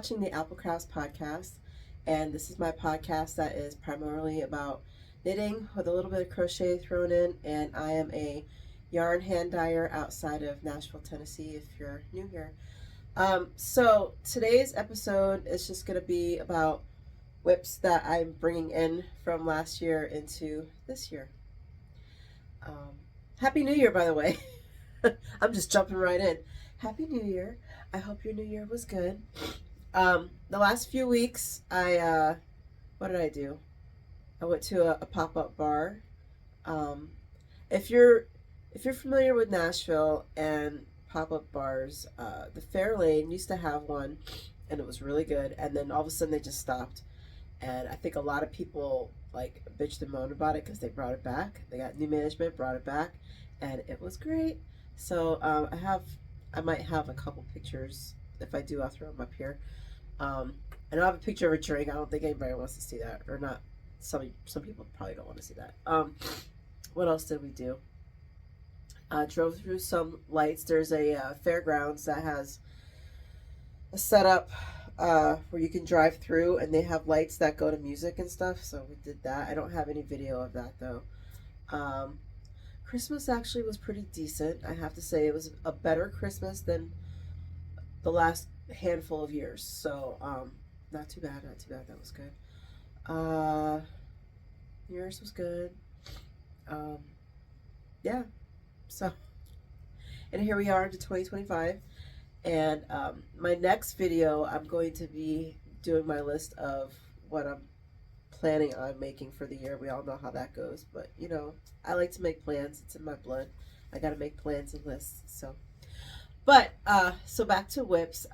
watching the Apple Crafts podcast, and this is my podcast that is primarily about knitting with a little bit of crochet thrown in, and I am a yarn hand dyer outside of Nashville, Tennessee, if you're new here. So today's episode is just going to be about whips that I'm bringing in from last year into this year. Happy New Year, by the way. I'm just jumping right in. Happy New Year. I hope your New Year was good. The last few weeks, what did I do? I went to a pop-up bar. If you're familiar with Nashville and pop-up bars, the Fairlane used to have one, and it was really good. And then all of a sudden, they just stopped. And I think a lot of people like bitched and moaned about it because they brought it back. They got new management, brought it back, and it was great. So I might have a couple pictures. If I do, I'll throw them up here. And I'll have a picture of a drink. I don't think anybody wants to see that, or not. Some people probably don't want to see that. What else did we do? Drove through some lights. There's a fairgrounds that has a setup where you can drive through, and they have lights that go to music and stuff. So we did that. I don't have any video of that though. Christmas actually was pretty decent. I have to say it was a better Christmas than the last handful of years. So not too bad. Not too bad. That was good. Yours was good. Yeah. So, and here we are into 2025. And my next video, I'm going to be doing my list of what I'm planning on making for the year. We all know how that goes, but you know, I like to make plans. It's in my blood. I got to make plans and lists. So, but so back to whips.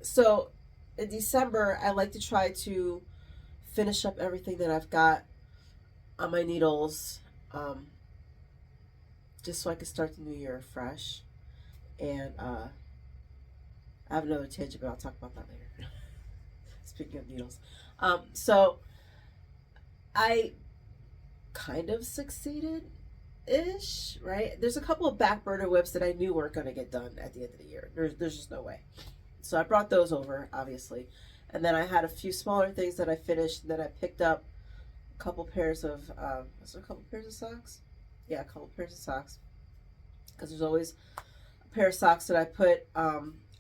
So in December, I like to try to finish up everything that I've got on my needles, just so I can start the new year fresh. And I have another tangent, but I'll talk about that later. Speaking of needles. So I kind of succeeded-ish, right? There's a couple of back burner whips that I knew weren't going to get done at the end of the year. There's just no way. So I brought those over, obviously. And then I had a few smaller things that I finished. And then I picked up a couple pairs of, was there a couple pairs of socks? Yeah, a couple pairs of socks. Because there's always a pair of socks that I put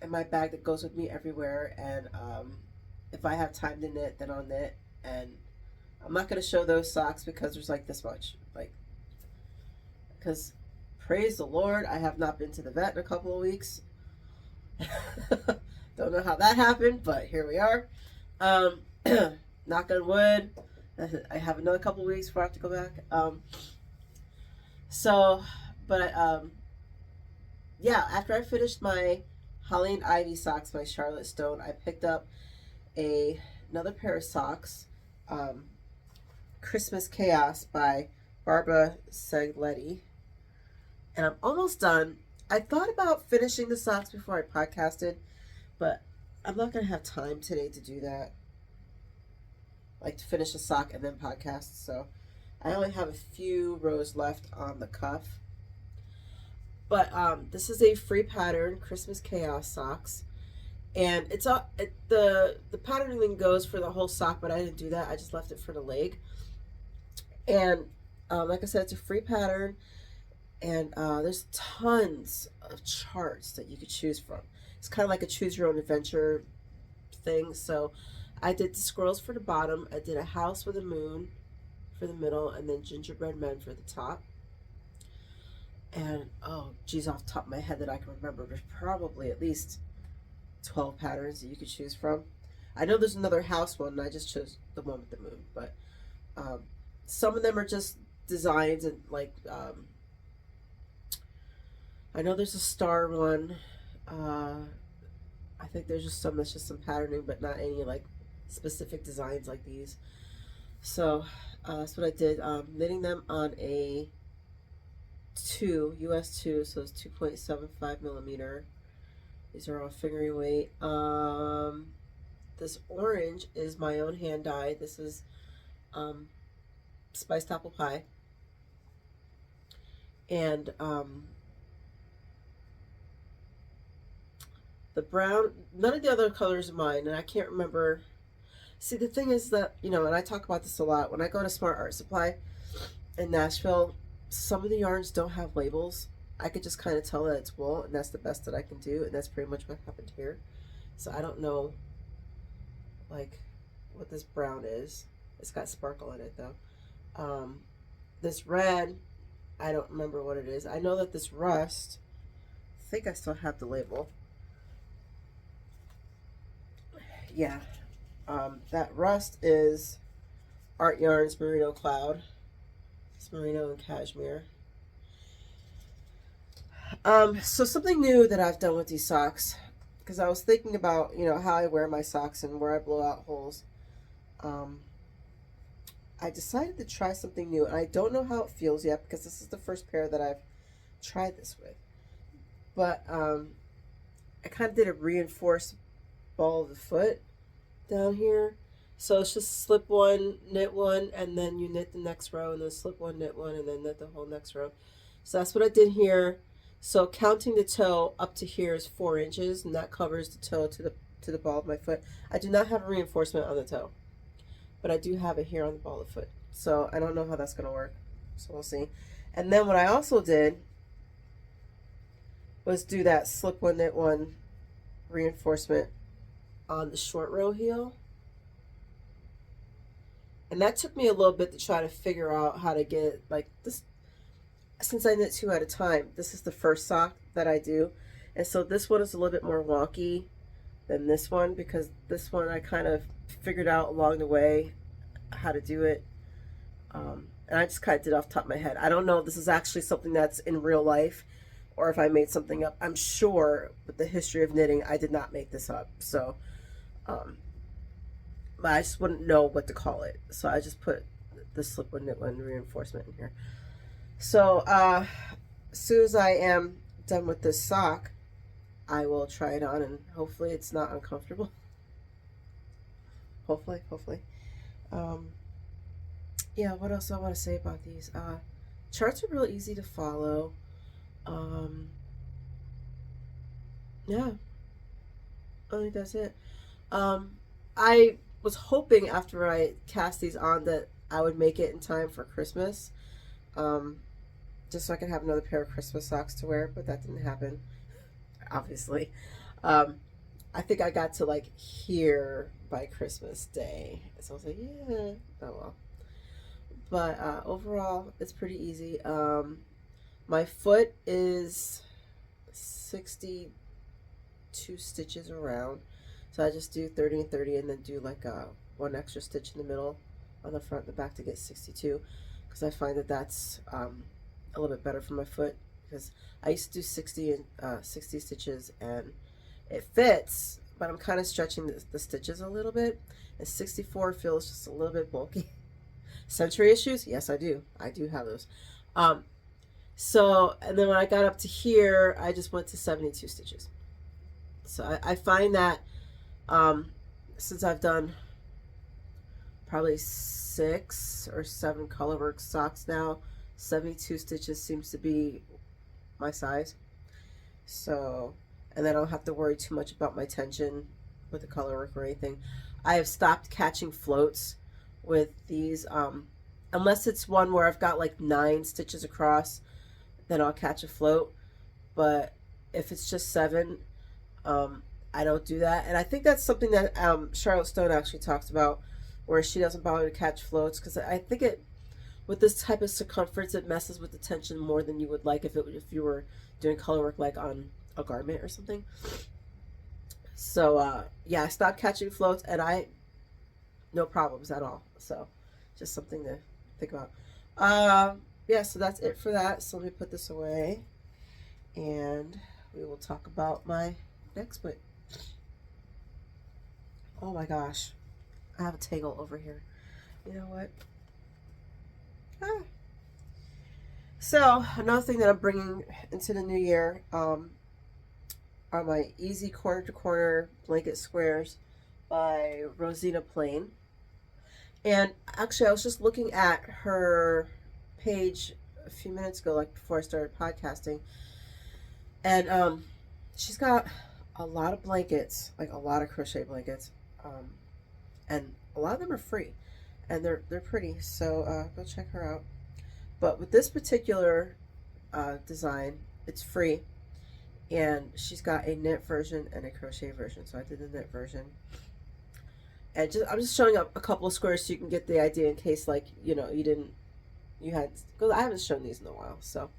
in my bag that goes with me everywhere. And if I have time to knit, then I'll knit. And I'm not going to show those socks because there's like this much. Like, because praise the Lord, I have not been to the vet in a couple of weeks. Don't know how that happened, but here we are. Knock on wood. I have another couple of weeks before I have to go back. Yeah, after I finished my Holly and Ivy socks by Charlotte Stone, I picked up another pair of socks. Christmas Chaos by Barbara Ceglédi. And I'm almost done. I thought about finishing the socks before I podcasted, but I'm not going to have time today to do that. Like to finish a sock and then podcast. So I only have a few rows left on the cuff. But this is a free pattern, Christmas Chaos socks. And the patterning goes for the whole sock, but I didn't do that. I just left it for the leg. And like I said, it's a free pattern. And there's tons of charts that you could choose from. It's kind of like a choose your own adventure thing. So I did the squirrels for the bottom. I did a house with a moon for the middle, and then gingerbread men for the top. And oh geez, off the top of my head that I can remember, there's probably at least 12 patterns that you could choose from. I know there's another house one, and I just chose the one with the moon. But some of them are just designs, and like I know there's a star one. I think there's just some that's just some patterning, but not any like specific designs like these. So that's what I did. Knitting them on a US 2, so it's 2.75 millimeter. These are all fingering weight. This orange is my own hand dye. This is spiced apple pie. And The brown, none of the other colors are mine, and I can't remember. See, the thing is that, and I talk about this a lot, when I go to Smart Art Supply in Nashville, some of the yarns don't have labels. I could just kind of tell that it's wool, and that's the best that I can do, and that's pretty much what happened here. So I don't know, like, what this brown is. It's got sparkle in it, though. This red, I don't remember what it is. I know that this rust, I think I still have the label. Yeah. That rust is Art Yarns Merino Cloud. It's merino and cashmere. So something new that I've done with these socks, because I was thinking about, how I wear my socks and where I blow out holes. I decided to try something new, and I don't know how it feels yet because this is the first pair that I've tried this with. But I kind of did a reinforced ball of the foot down here. So it's just slip one, knit one, and then you knit the next row, and then slip one, knit one, and then knit the whole next row. So that's what I did here. So counting the toe up to here is 4 inches, and that covers the toe to the ball of my foot. I do not have a reinforcement on the toe, but I do have it here on the ball of the foot. So I don't know how that's going to work. So we'll see. And then what I also did was do that slip one, knit one reinforcement on the short row heel. And that took me a little bit to try to figure out how to get like this. Since I knit 2 at a time, this is the first sock that I do. And so this one is a little bit more wonky than this one, because this one I kind of figured out along the way how to do it. And I just kind of did it off the top of my head. I don't know if this is actually something that's in real life or if I made something up. I'm sure with the history of knitting, I did not make this up. So, but I just wouldn't know what to call it. So I just put the slip one, knit one reinforcement in here. So as soon as I am done with this sock, I will try it on, and hopefully it's not uncomfortable. Hopefully. Yeah, what else do I want to say about these? Charts are real easy to follow. Yeah, I think that's it. I was hoping after I cast these on that I would make it in time for Christmas, just so I could have another pair of Christmas socks to wear, but that didn't happen, obviously. I think I got to like here by Christmas Day, so I was like, yeah, oh well. But overall, it's pretty easy. My foot is 62 stitches around, so I just do 30 and 30, and then do like one extra stitch in the middle on the front and the back to get 62, because I find that that's a little bit better for my foot, because I used to do 60 stitches and it fits, but I'm kind of stretching the stitches a little bit, and 64 feels just a little bit bulky. Sensory issues? Yes, I do. I do have those. So, and then when I got up to here, I just went to 72 stitches. So I find that since I've done probably 6 or 7 colorwork socks now, 72 stitches seems to be my size. So, and then I don't have to worry too much about my tension with the colorwork or anything. I have stopped catching floats with these, unless it's one where I've got like 9 stitches across, then I'll catch a float. But if it's just 7, I don't do that. And I think that's something that Charlotte Stone actually talks about, where she doesn't bother to catch floats, because I think it, with this type of circumference, it messes with the tension more than you would like if you were doing color work like on a garment or something. So yeah, I stopped catching floats, and no problems at all. So just something to think about. Yeah, so that's it for that. So let me put this away, and we will talk about my next split. Oh my gosh, I have a tangle over here. You know what? So another thing that I'm bringing into the new year are my easy corner to corner blanket squares by Rosina Plain. And actually, I was just looking at her page a few minutes ago, like before I started podcasting, and she's got a lot of blankets, like a lot of crochet blankets, and a lot of them are free, and they're pretty. So go check her out. But with this particular design, it's free, and she's got a knit version and a crochet version. So I did the knit version, and I'm just showing up a couple of squares so you can get the idea in case, like, you know, you had, because I haven't shown these in a while. So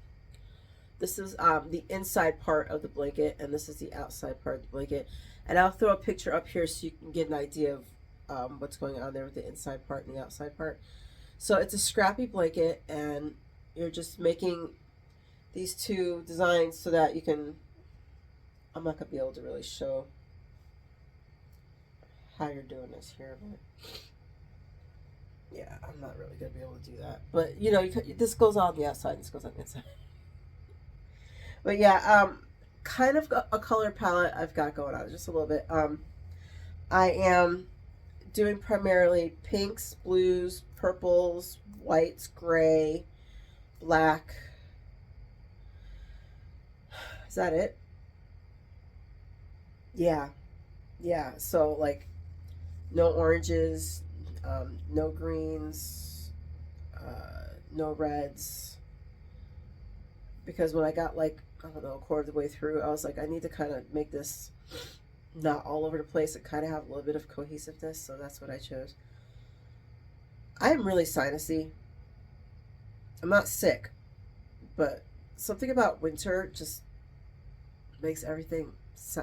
this is the inside part of the blanket, and this is the outside part of the blanket. And I'll throw a picture up here so you can get an idea of what's going on there with the inside part and the outside part. So it's a scrappy blanket, and you're just making these two designs so that you can, I'm not going to be able to really show how you're doing this here, but yeah, I'm not really going to be able to do that. But, you know, this goes on the outside, this goes on the inside. But yeah, kind of a color palette I've got going on, just a little bit. I am doing primarily pinks, blues, purples, whites, gray, black. Is that it? Yeah, yeah. So like no oranges, no greens, no reds. Because when I got like, I don't know, a quarter of the way through, I was like, I need to kind of make this not all over the place and kind of have a little bit of cohesiveness. So that's what I chose. I am really sinusy. I'm not sick, but something about winter just makes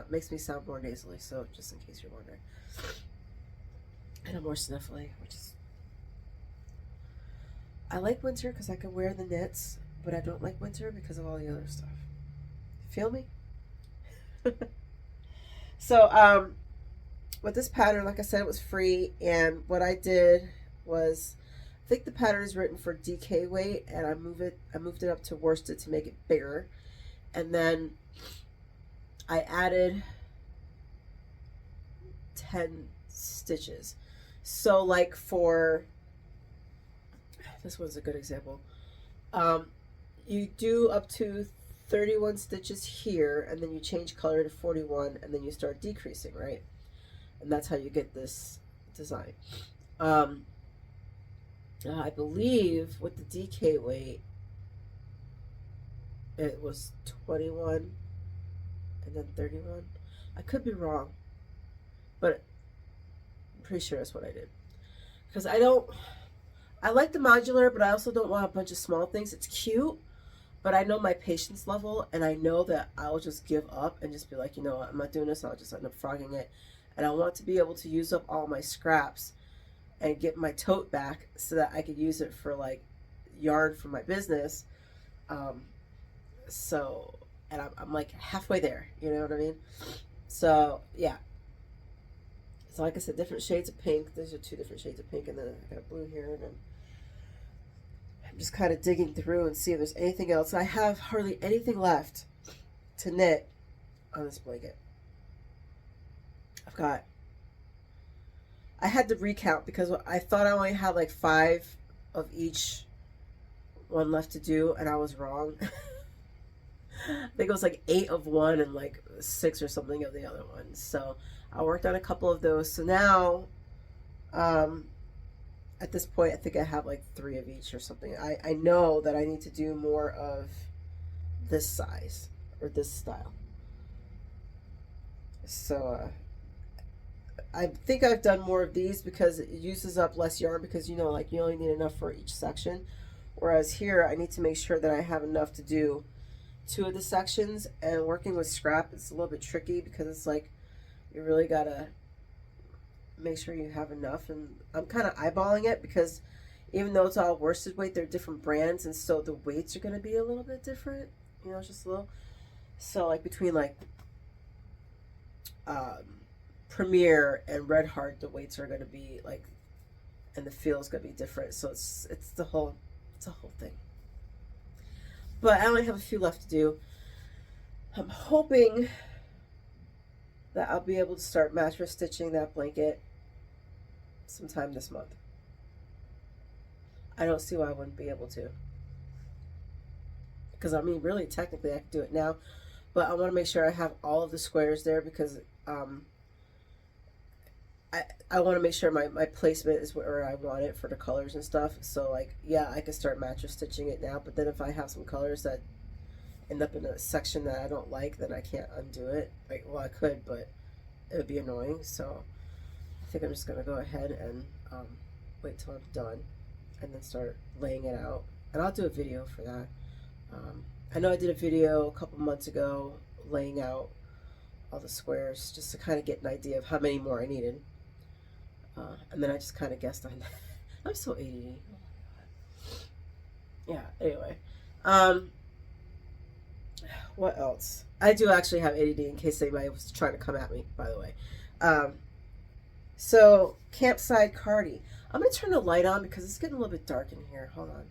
makes me sound more nasally. So just in case you're wondering, and I'm more sniffly, which is, I like winter because I can wear the knits, but I don't like winter because of all the other stuff. Feel me? So with this pattern, like I said, it was free, and what I did was, I think the pattern is written for DK weight, and I moved it up to worsted to make it bigger, and then I added 10 stitches. So like for this one's a good example. You do up to 31 stitches here, and then you change color to 41, and then you start decreasing, right? And that's how you get this design. I believe with the DK weight, it was 21 and then 31. I could be wrong, but I'm pretty sure that's what I did. Because I like the modular, but I also don't want a bunch of small things. It's cute, but I know my patience level, and I know that I'll just give up and just be like, you know what, I'm not doing this, I'll just end up frogging it. And I want to be able to use up all my scraps and get my tote back so that I could use it for like yarn for my business. So, and I'm like halfway there, you know what I mean? So yeah. So like I said, different shades of pink. These are 2 different shades of pink, and then I got blue here, and then I'm just kind of digging through and see if there's anything else. I have hardly anything left to knit on this blanket. I had to recount because I thought I only had like 5 of each one left to do, and I was wrong. I think it was like 8 of one and like 6 or something of the other one. So I worked on a couple of those. So now, at this point, I think I have like 3 of each or something. I know that I need to do more of this size or this style. So I think I've done more of these because it uses up less yarn, because you know, like, you only need enough for each section. Whereas here, I need to make sure that I have enough to do 2 of the sections, and working with scrap, it's a little bit tricky because it's like you really gotta make sure you have enough. And I'm kind of eyeballing it because even though it's all worsted weight, they're different brands, and so the weights are going to be a little bit different, you know, just a little. So like between like Premier and Red Heart, the weights are going to be like, and the feel is going to be different. So it's a whole thing. But I only have a few left to do. I'm hoping that I'll be able to start mattress stitching that blanket sometime this month. I don't see why I wouldn't be able to. Because I mean, really, technically, I could do it now. but I want to make sure I have all of the squares there because I want to make sure my placement is where I want it for the colors and stuff. So like, yeah, I can start mattress stitching it now, but then if I have some colors that end up in a section that I don't like, then I can't undo it. Like, well, I could, but it would be annoying. So I think I'm just gonna go ahead and wait till I'm done and then start laying it out. And I'll do a video for that. I know I did a video a couple months ago laying out all the squares just to kind of get an idea of how many more I needed. And then I just kind of guessed on that. I'm so ADD. Yeah, anyway. What else? I do actually have ADD in case anybody was trying to come at me, by the way. So, Campside Cardi. I'm going to turn the light on because it's getting a little bit dark in here. Hold on.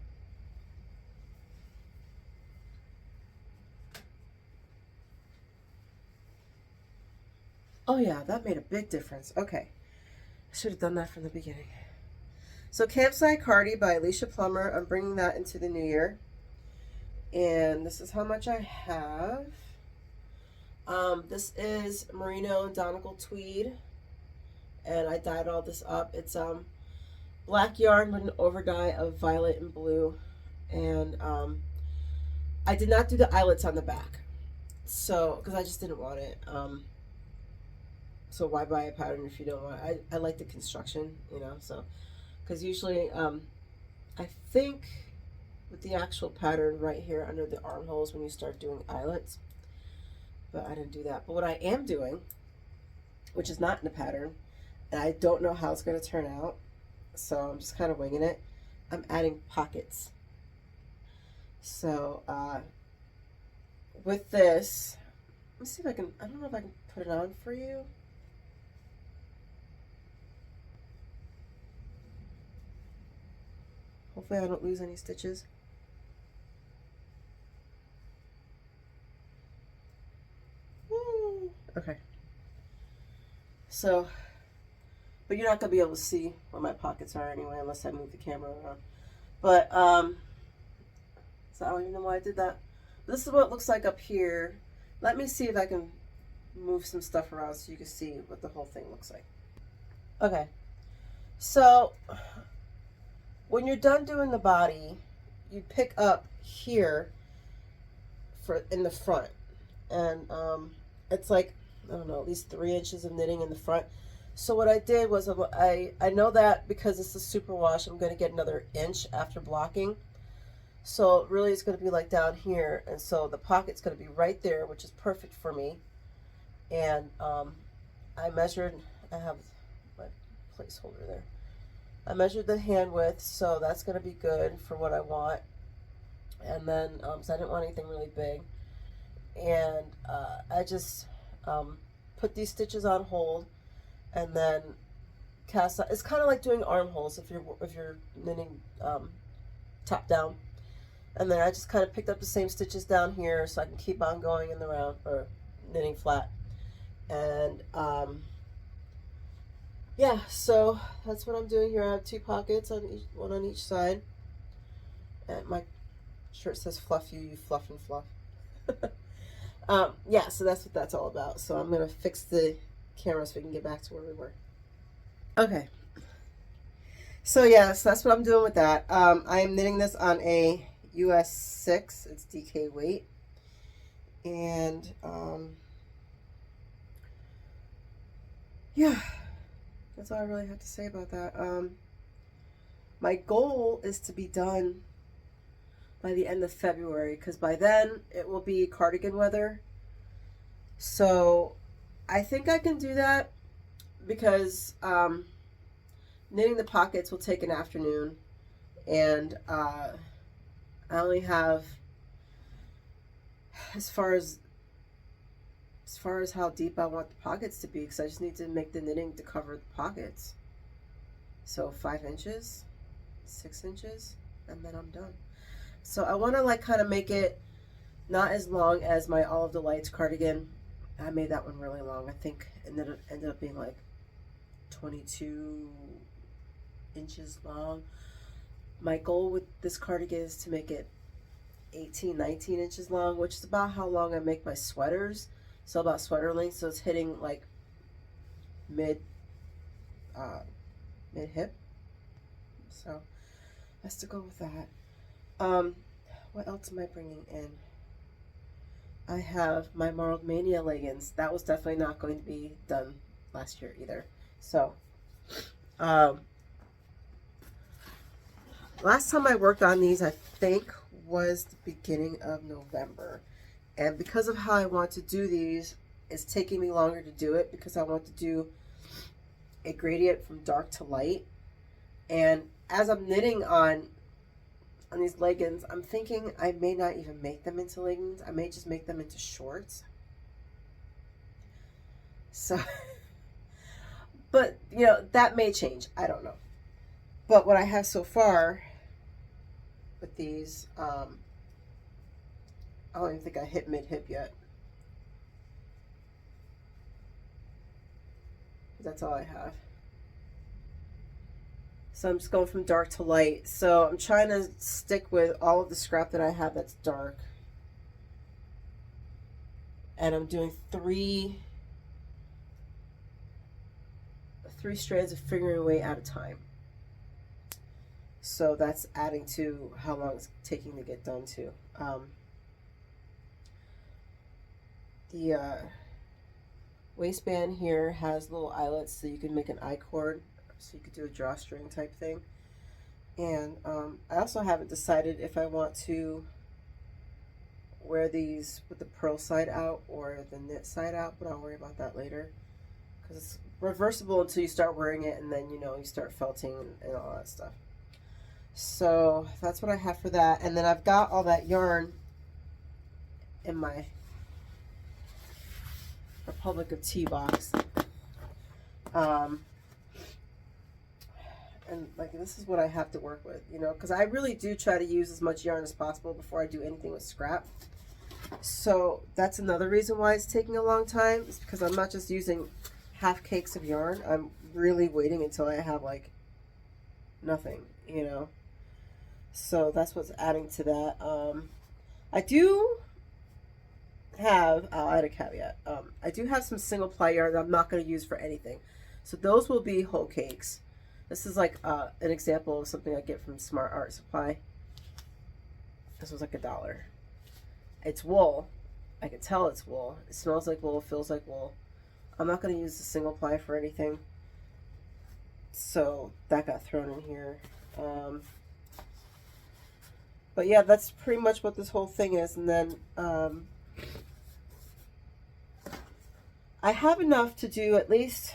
Oh yeah, that made a big difference. Okay. I should have done that from the beginning. So Campside Cardi by Alicia Plummer. I'm bringing that into the new year. And this is how much I have. This is merino and donegal tweed. And I dyed all this up. It's black yarn with an overdye of violet and blue. And I did not do the eyelets on the back. So, because I just didn't want it. So why buy a pattern if you don't want it? I like the construction, you know, so, because usually, I think with the actual pattern right here under the armholes when you start doing eyelets, but I didn't do that. But what I am doing, which is not in the pattern, and I don't know how it's going to turn out, so I'm just kind of winging it, I'm adding pockets. So, with this, let me see if I can, I don't know if I can put it on for you. Hopefully I don't lose any stitches. Woo. Okay. So, but you're not going to be able to see where my pockets are anyway unless I move the camera around. But, so I don't even know why I did that. This is what it looks like up here. Let me see if I can move some stuff around so you can see what the whole thing looks like. Okay. So, when you're done doing the body, you pick up here for in the front, and it's like, I don't know, at least 3 inches of knitting in the front. So what I did was I know that because it's a superwash, I'm going to get another inch after blocking. So really it's going to be like down here, and so the pocket's going to be right there, which is perfect for me. And I measured, I have my placeholder there. I measured the hand width, so that's going to be good for what I want. And then, so I didn't want anything really big. And I just put these stitches on hold, and then cast. It's kind of like doing armholes if you're knitting top down. And then I just kind of picked up the same stitches down here, so I can keep on going in the round or knitting flat. And yeah, so that's what I'm doing here. I have 2 pockets on each, one on each side. And my shirt says "Fluff you, you fluff and fluff." Yeah, so that's what that's all about. So I'm gonna fix the camera so we can get back to where we were. Okay. So yes, that's what I'm doing with that. I am knitting this on a US 6. It's DK weight, and yeah. That's all I really have to say about that. My goal is to be done by the end of February, because by then it will be cardigan weather. So I think I can do that because knitting the pockets will take an afternoon, and I only have, as far as how deep I want the pockets to be, because I just need to make the knitting to cover the pockets. So 5 inches, 6 inches, and then I'm done. So I want to like kind of make it not as long as my All of the Lights cardigan. I made that one really long. I think it ended up being like 22 inches long. My goal with this cardigan is to make it 18, 19 inches long, which is about how long I make my sweaters. So about sweater length, so it's hitting like mid hip. So has to go with that. What else am I bringing in? I have my Marled Mania leggings. That was definitely not going to be done last year either. So, last time I worked on these, I think, was the beginning of November. And because of how I want to do these, it's taking me longer to do it because I want to do a gradient from dark to light. And as I'm knitting on these leggings, I'm thinking I may not even make them into leggings. I may just make them into shorts. So, but, you know, that may change. I don't know. But what I have so far with these, I don't even think I hit mid-hip yet. That's all I have. So I'm just going from dark to light. So I'm trying to stick with all of the scrap that I have that's dark. And I'm doing three strands of fingering weight at a time. So that's adding to how long it's taking to get done too. The waistband here has little eyelets so you can make an I-cord, so you could do a drawstring type thing. And I also haven't decided if I want to wear these with the purl side out or the knit side out, but I'll worry about that later because it's reversible until you start wearing it, and then, you know, you start felting and all that stuff. So that's what I have for that. And then I've got all that yarn in my Republic of Tea box. And like, this is what I have to work with, you know, because I really do try to use as much yarn as possible before I do anything with scrap. So that's another reason why it's taking a long time, is because I'm not just using half cakes of yarn. I'm really waiting until I have like nothing, you know. So that's what's adding to that. I do have, I'll add a caveat. I do have some single ply yarn that I'm not going to use for anything. So those will be whole cakes. This is like an example of something I get from Smart Art Supply. This was like $1. It's wool. I can tell it's wool. It smells like wool, feels like wool. I'm not going to use the single ply for anything. So that got thrown in here. But yeah, that's pretty much what this whole thing is. And then I have enough to do at least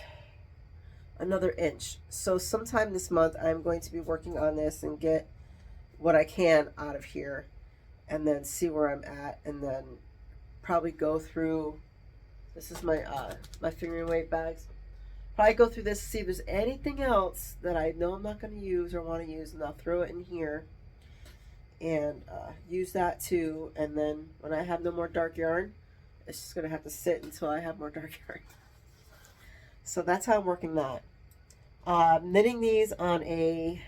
another inch. So sometime this month I'm going to be working on this and get what I can out of here, and then see where I'm at, and then probably go through, this is my my fingering weight bags, probably go through this, see if there's anything else that I know I'm not going to use or want to use, and I'll throw it in here and use that too. And then when I have no more dark yarn, it's just going to have to sit until I have more dark yarn. So that's how I'm working that. Knitting these on a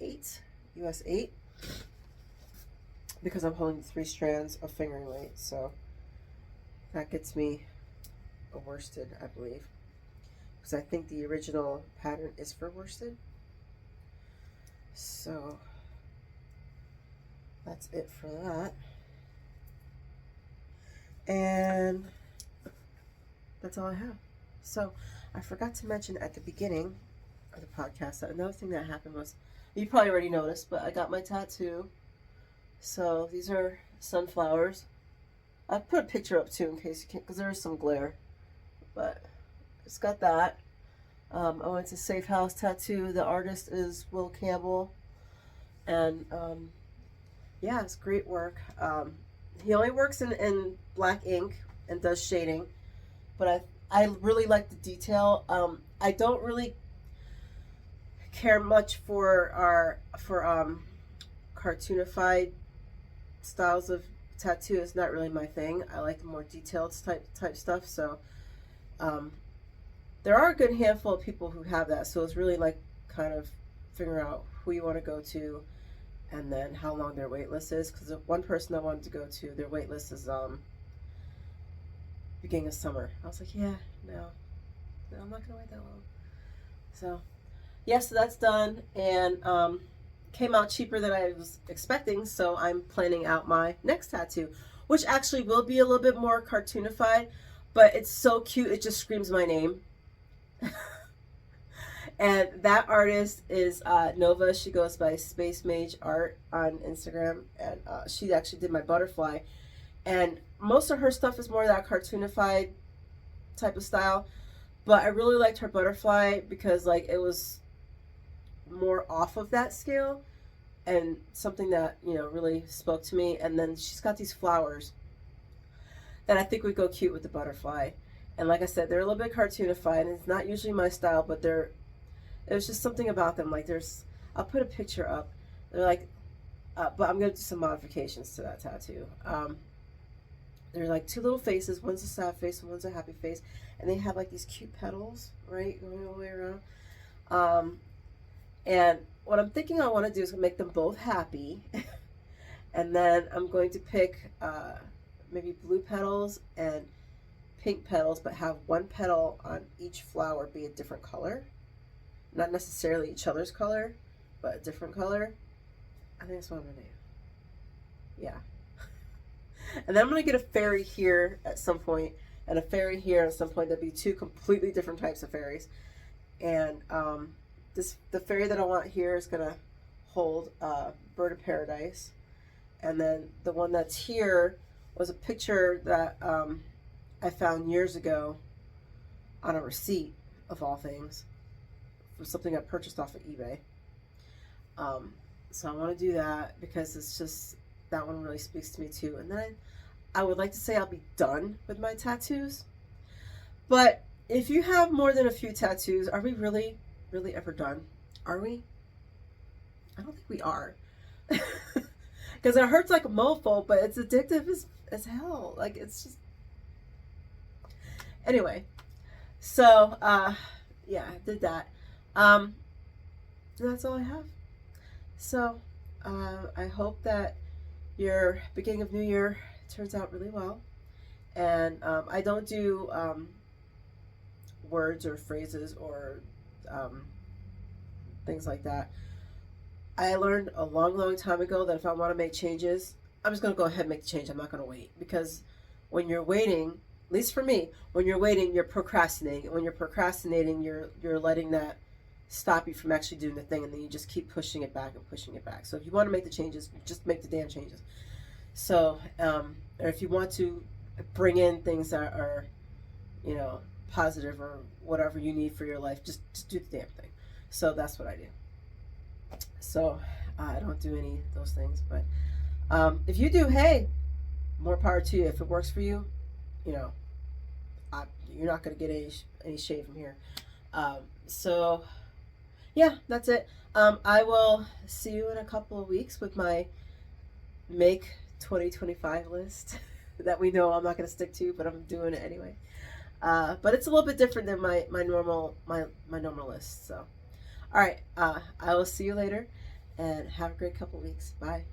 US 8, because I'm holding 3 strands of fingering weight. So that gets me a worsted, I believe, because I think the original pattern is for worsted. So that's it for that. And that's all I have. So I forgot to mention at the beginning of the podcast that another thing that happened was, you probably already noticed, but I got my tattoo. So these are sunflowers. I put a picture up too in case you can't, because there is some glare. But it's got that. I went to Safe House Tattoo. The artist is Will Campbell. And yeah, it's great work. He only works in black ink and does shading. But I really like the detail. I don't really care much for cartoonified styles of tattoo. It's not really my thing. I like the more detailed type stuff. So there are a good handful of people who have that. So it's really like kind of figuring out who you want to go to and then how long their wait list is. Because one person I wanted to go to, their wait list is beginning of summer. I was like, yeah, no, I'm not gonna wait that long. So yeah, so that's done, and came out cheaper than I was expecting. So I'm planning out my next tattoo, which actually will be a little bit more cartoonified, but it's so cute. It just screams my name. And that artist is Nova. She goes by Space Mage Art on Instagram, and she actually did my butterfly. And most of her stuff is more that cartoonified type of style, but I really liked her butterfly because like it was more off of that scale and something that, you know, really spoke to me. And then she's got these flowers that I think would go cute with the butterfly. And like I said, they're a little bit cartoonified, and it's not usually my style, but there's just something about them. Like I'll put a picture up. They're like, but I'm gonna do some modifications to that tattoo. They're like two little faces. One's a sad face and one's a happy face, and they have like these cute petals, right, going all the way around. And what I'm thinking I want to do is make them both happy, and then I'm going to pick maybe blue petals and pink petals, but have one petal on each flower be a different color. Not necessarily each other's color, but a different color. I think that's what I'm gonna do. Yeah. And then I'm gonna get a fairy here at some point, and a fairy here at some point. That'd be two completely different types of fairies. And the fairy that I want here is gonna hold Bird of Paradise, and then the one that's here was a picture that I found years ago on a receipt of all things. For something I purchased off of eBay. So I want to do that because it's just, that one really speaks to me too. And then I would like to say I'll be done with my tattoos. But if you have more than a few tattoos, are we really ever done? Are we? I don't think we are. Because it hurts like a mofo, but it's addictive as hell. Like, it's just... Anyway. So, yeah, I did that. That's all I have. So I hope that your beginning of New Year turns out really well. And I don't do words or phrases or things like that. I learned a long time ago that if I want to make changes, I'm just going to go ahead and make the change. I'm not going to wait, because when you're waiting, at least for me, when you're waiting, you're procrastinating. When you're procrastinating, you're letting that stop you from actually doing the thing, and then you just keep pushing it back and pushing it back. So if you want to make the changes, just make the damn changes. So, or if you want to bring in things that are, you know, positive or whatever you need for your life, just do the damn thing. So that's what I do. So I don't do any of those things, but if you do, hey, more power to you. If it works for you, you know, you're not going to get any shade from here. So yeah, that's it. I will see you in a couple of weeks with my make 2025 list that we know I'm not going to stick to, but I'm doing it anyway. But it's a little bit different than my normal list. So, all right, I will see you later, and have a great couple of weeks. Bye.